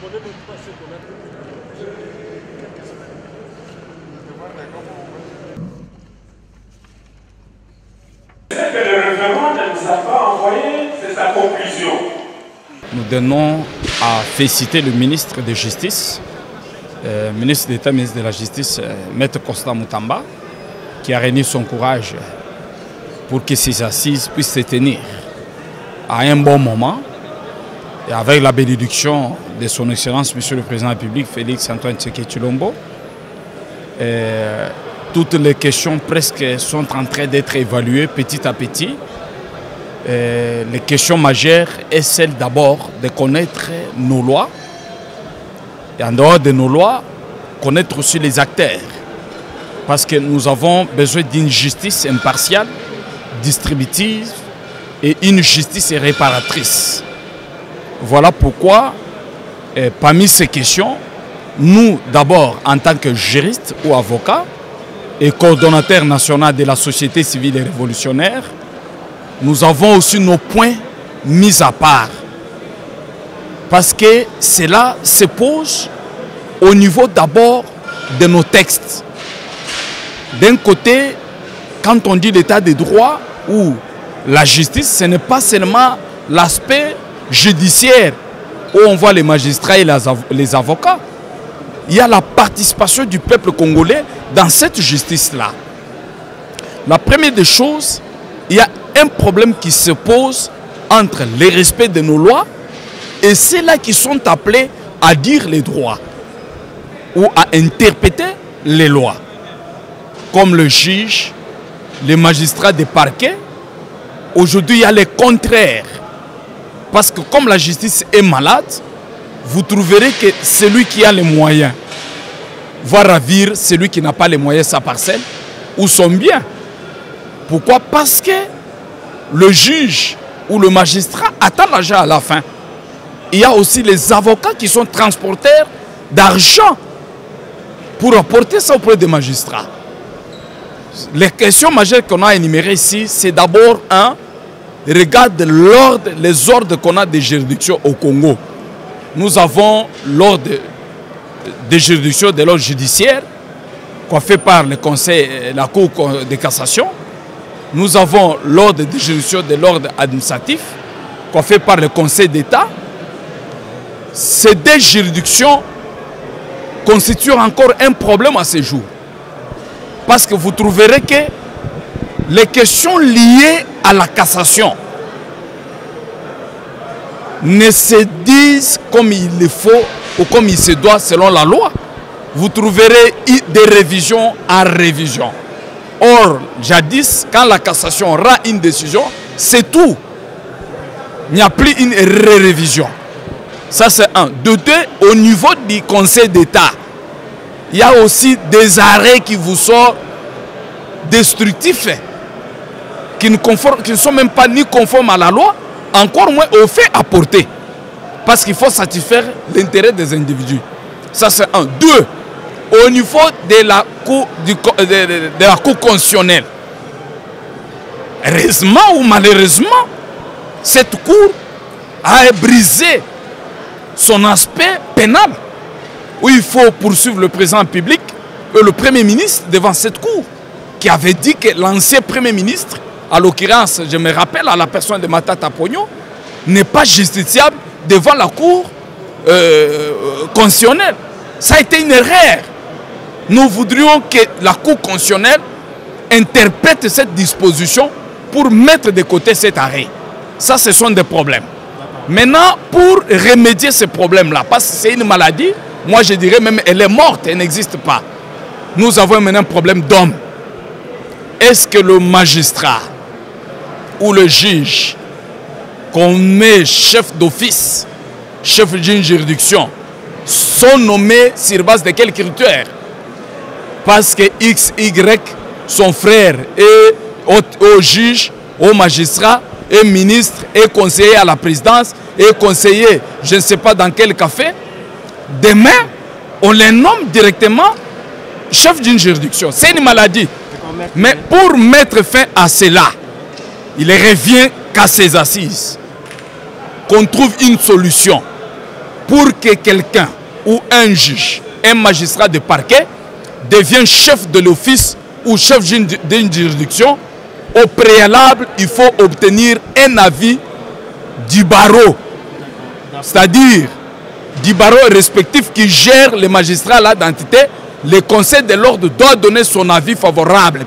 Ce que le référent ne nous a pas envoyé, c'est sa conclusion. Nous donnons à féliciter le ministre de Justice, ministre d'État, ministre de la Justice, Maître Constant Moutamba, qui a réuni son courage pour que ces assises puissent se tenir à un bon moment et avec la bénédiction de son Excellence, Monsieur le Président de la République, Félix Antoine Tshisekedi Tshilombo. Toutes les questions presque sont en train d'être évaluées petit à petit. Les questions majeures est celle d'abord de connaître nos lois et en dehors de nos lois, connaître aussi les acteurs. Parce que nous avons besoin d'une justice impartiale, distributive et une justice réparatrice. Voilà pourquoi, parmi ces questions, nous d'abord en tant que juristes ou avocats et coordonnateurs nationaux de la société civile et révolutionnaire, nous avons aussi nos points mis à part. Parce que cela se pose au niveau d'abord de nos textes. D'un côté, quand on dit l'état des droits ou la justice, ce n'est pas seulement l'aspect judiciaire où on voit les magistrats et les avocats. Il y a la participation du peuple congolais dans cette justice-là. La première des choses, il y a un problème qui se pose entre le respect de nos lois et ceux-là qui sont appelés à dire les droits ou à interpréter les lois, comme le juge, les magistrats des parquets. Aujourd'hui, il y a le contraire. Parce que comme la justice est malade, vous trouverez que celui qui a les moyens va ravir celui qui n'a pas les moyens sa parcelle ou son bien. Pourquoi? Parce que le juge ou le magistrat attend l'argent à la fin. Il y a aussi les avocats qui sont transporteurs d'argent pour apporter ça auprès des magistrats. Les questions majeures qu'on a énumérées ici, c'est d'abord regarde les ordres qu'on a des juridictions au Congo. Nous avons l'ordre des juridictions de l'ordre judiciaire, coiffé par le conseil, la Cour de cassation. Nous avons l'ordre des juridictions de l'ordre administratif, coiffé par le Conseil d'État. Ces deux juridictions constituent encore un problème à ce jour. Parce que vous trouverez que les questions liées à la cassation ne se disent comme il le faut ou comme il se doit selon la loi. Vous trouverez des révisions en révision. Or, jadis, quand la cassation rend une décision, c'est tout. Il n'y a plus une révision. Ça, c'est un. De deux, au niveau du Conseil d'État, il y a aussi des arrêts qui vous sont destructifs, qui ne sont même pas ni conformes à la loi, encore moins aux faits apportés. Parce qu'il faut satisfaire l'intérêt des individus. Ça, c'est un. Deux, au niveau de la Cour, de la Cour constitutionnelle, heureusement ou malheureusement, cette Cour a brisé son aspect pénal, où il faut poursuivre le président public et le Premier ministre devant cette Cour, qui avait dit que l'ancien Premier ministre, à l'occurrence, je me rappelle à la personne de Matata Pogno, n'est pas justiciable devant la Cour constitutionnelle. Ça a été une erreur. Nous voudrions que la Cour constitutionnelle interprète cette disposition pour mettre de côté cet arrêt. Ça, ce sont des problèmes. Maintenant, pour remédier ces problèmes-là, parce que c'est une maladie, moi je dirais même elle est morte, elle n'existe pas. Nous avons maintenant un problème d'homme. Est-ce que le magistrat ou le juge qu'on met chef d'office, chef d'une juridiction, sont nommés sur base de quels critères? Parce que X, Y, son frère est au juge, au magistrat, est ministre, est conseiller à la présidence, est conseiller, je ne sais pas dans quel café. Demain, on les nomme directement chef d'une juridiction. C'est une maladie. Mais pour mettre fin à cela, il revient qu'à ces assises qu'on trouve une solution pour que quelqu'un ou un juge, un magistrat de parquet devienne chef de l'office ou chef d'une juridiction, au préalable, il faut obtenir un avis du barreau, c'est-à-dire du barreau respectif qui gère les magistrats d'entité. Le conseil de l'ordre doit donner son avis favorable.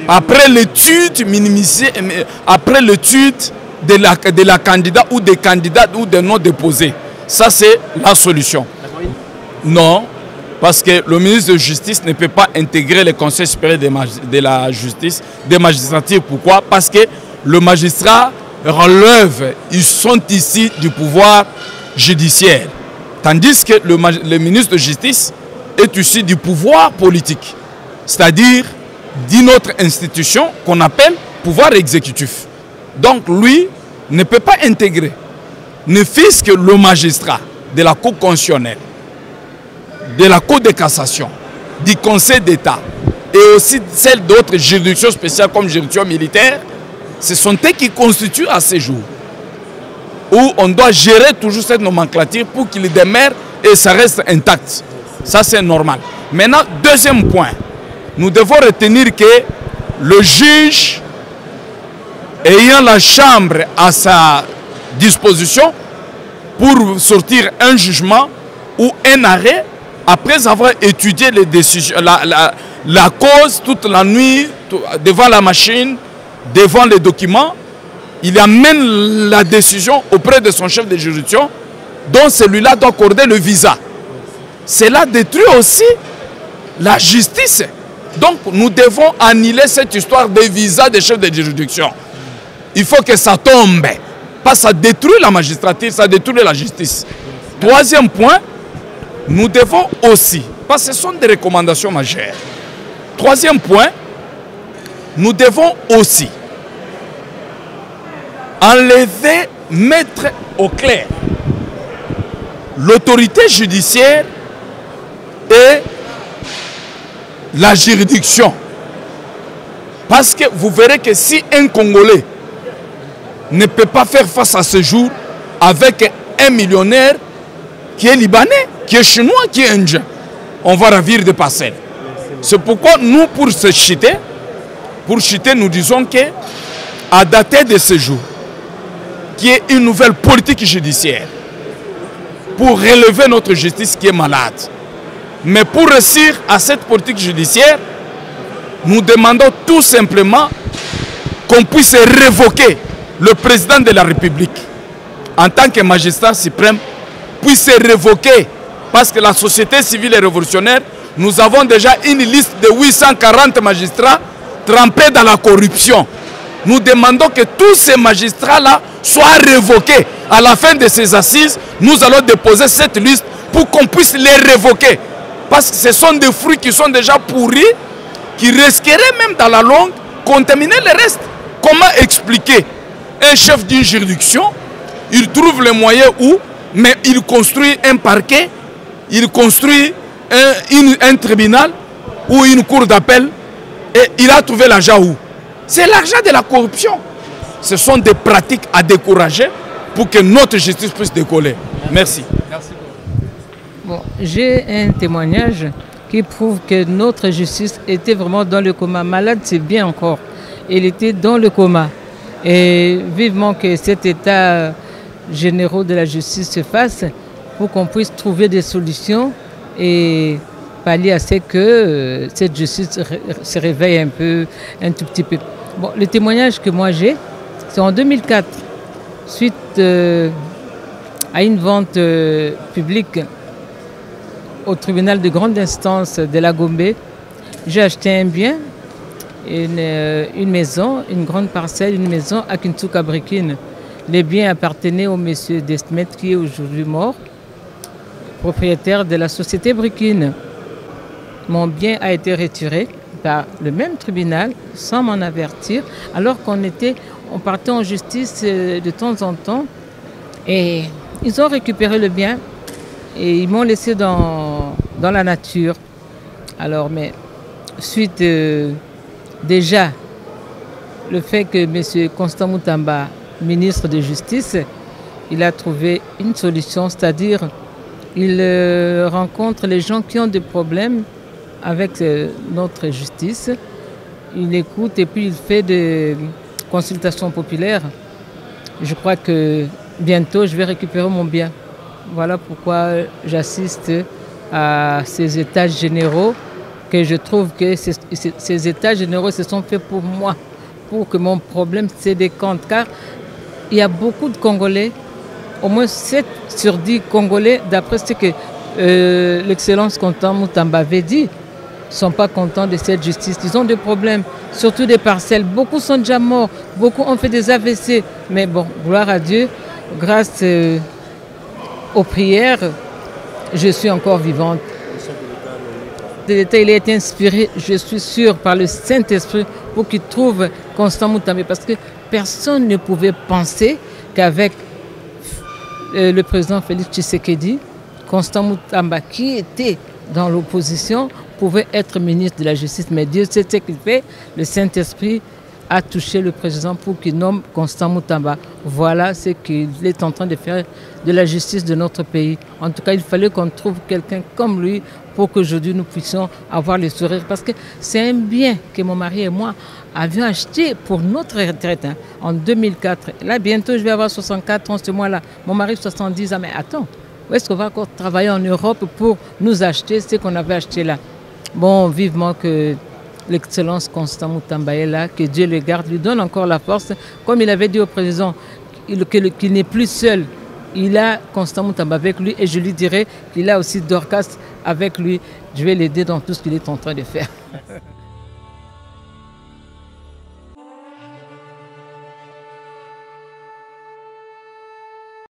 Après l'étude minimisée, après l'étude de la candidate ou des candidats ou des noms déposés. Ça, c'est la solution. Non, parce que le ministre de la Justice ne peut pas intégrer le Conseil supérieur de la justice, des magistrats. Pourquoi? Parce que le magistrat relève, ils sont ici du pouvoir judiciaire. Tandis que le ministre de la Justice est issu du pouvoir politique, c'est-à-dire d'une autre institution qu'on appelle pouvoir exécutif. Donc lui ne peut pas intégrer, ne fût-ce que le magistrat de la Cour constitutionnelle, de la Cour de cassation, du Conseil d'État et aussi celle d'autres juridictions spéciales comme juridiction militaire. Ce sont eux qui constituent à ce jour où on doit gérer toujours cette nomenclature pour qu'il demeure et ça reste intact. Ça, c'est normal. Maintenant, deuxième point, nous devons retenir que le juge, ayant la chambre à sa disposition pour sortir un jugement ou un arrêt, après avoir étudié les décisions, la cause toute la nuit, devant la machine, devant les documents, il amène la décision auprès de son chef de juridiction, dont celui-là doit accorder le visa. Cela détruit aussi la justice. Donc nous devons annuler cette histoire de visa des chefs de juridiction. Il faut que ça tombe. Parce que ça détruit la magistrature, ça détruit la justice. Troisième point, nous devons aussi, parce que ce sont des recommandations majeures. Troisième point, nous devons aussi enlever, mettre au clair l'autorité judiciaire et la juridiction. Parce que vous verrez que si un Congolais ne peut pas faire face à ce jour avec un millionnaire qui est libanais, qui est chinois, qui est indien, on va ravir des parcelles. C'est pourquoi nous, pour chuter, nous disons que à dater de ce jour, qui est une nouvelle politique judiciaire pour relever notre justice qui est malade. Mais pour réussir à cette politique judiciaire, nous demandons tout simplement qu'on puisse révoquer le président de la République en tant que magistrat suprême, puisse révoquer, parce que la société civile et révolutionnaire, nous avons déjà une liste de 840 magistrats trempés dans la corruption. Nous demandons que tous ces magistrats-là soient révoqués. À la fin de ces assises, nous allons déposer cette liste pour qu'on puisse les révoquer. Parce que ce sont des fruits qui sont déjà pourris, qui risqueraient même dans la longue contaminer le reste. Comment expliquer un chef d'une juridiction, il trouve les moyens où, mais il construit un parquet, il construit un tribunal ou une cour d'appel et il a trouvé l'argent où? C'est l'argent de la corruption. Ce sont des pratiques à décourager pour que notre justice puisse décoller. Merci. Merci. Bon, j'ai un témoignage qui prouve que notre justice était vraiment dans le coma. Malade, c'est bien encore. Elle était dans le coma. Et vivement que cet état général de la justice se fasse pour qu'on puisse trouver des solutions et pallier à ce que cette justice se réveille un tout petit peu. Bon, le témoignage que moi j'ai, c'est en 2004, suite à une vente publique au tribunal de grande instance de la Gombe. J'ai acheté un bien, une maison, une grande parcelle, une maison à Kintuka Brikine. Les biens appartenaient au monsieur Desmet qui est aujourd'hui mort, propriétaire de la société Brikine. Mon bien a été retiré par le même tribunal sans m'en avertir, alors on partait en justice de temps en temps et ils ont récupéré le bien et ils m'ont laissé dans la nature. Alors, mais suite déjà le fait que M. Constant Moutamba, ministre de Justice, il a trouvé une solution, c'est-à-dire il rencontre les gens qui ont des problèmes avec notre justice. Il écoute et puis il fait des consultations populaires. Je crois que bientôt je vais récupérer mon bien. Voilà pourquoi j'assiste à ces états généraux, que je trouve que ces états généraux se sont faits pour moi, pour que mon problème se décante. Car il y a beaucoup de Congolais, au moins 7 sur 10 Congolais, d'après ce que l'excellence Constant Mutamba avait dit, ne sont pas contents de cette justice. Ils ont des problèmes, surtout des parcelles. Beaucoup sont déjà morts, beaucoup ont fait des AVC. Mais bon, gloire à Dieu, grâce aux prières, je suis encore vivante. L'État, il a été inspiré, je suis sûre, par le Saint-Esprit pour qu'il trouve Constant Mutamba. Parce que personne ne pouvait penser qu'avec le président Félix Tshisekedi, Constant Mutamba, qui était dans l'opposition, pouvait être ministre de la Justice. Mais Dieu sait ce qu'il fait. Le Saint-Esprit a touché le président pour qu'il nomme Constant Mutamba. Voilà ce qu'il est en train de faire de la justice de notre pays. En tout cas, il fallait qu'on trouve quelqu'un comme lui pour qu'aujourd'hui nous puissions avoir le sourire. Parce que c'est un bien que mon mari et moi avions acheté pour notre retraite en 2004. Là, bientôt, je vais avoir 64 ans ce mois-là. Mon mari, 70 ans. Mais attends, où est-ce qu'on va encore travailler en Europe pour nous acheter ce qu'on avait acheté là? Bon, vivement que l'excellence Constant Mutamba est là, que Dieu le garde, lui donne encore la force. Comme il avait dit au président qu'il n'est plus seul, il a Constant Mutamba avec lui et je lui dirai qu'il a aussi Dorcas avec lui. Je vais l'aider dans tout ce qu'il est en train de faire.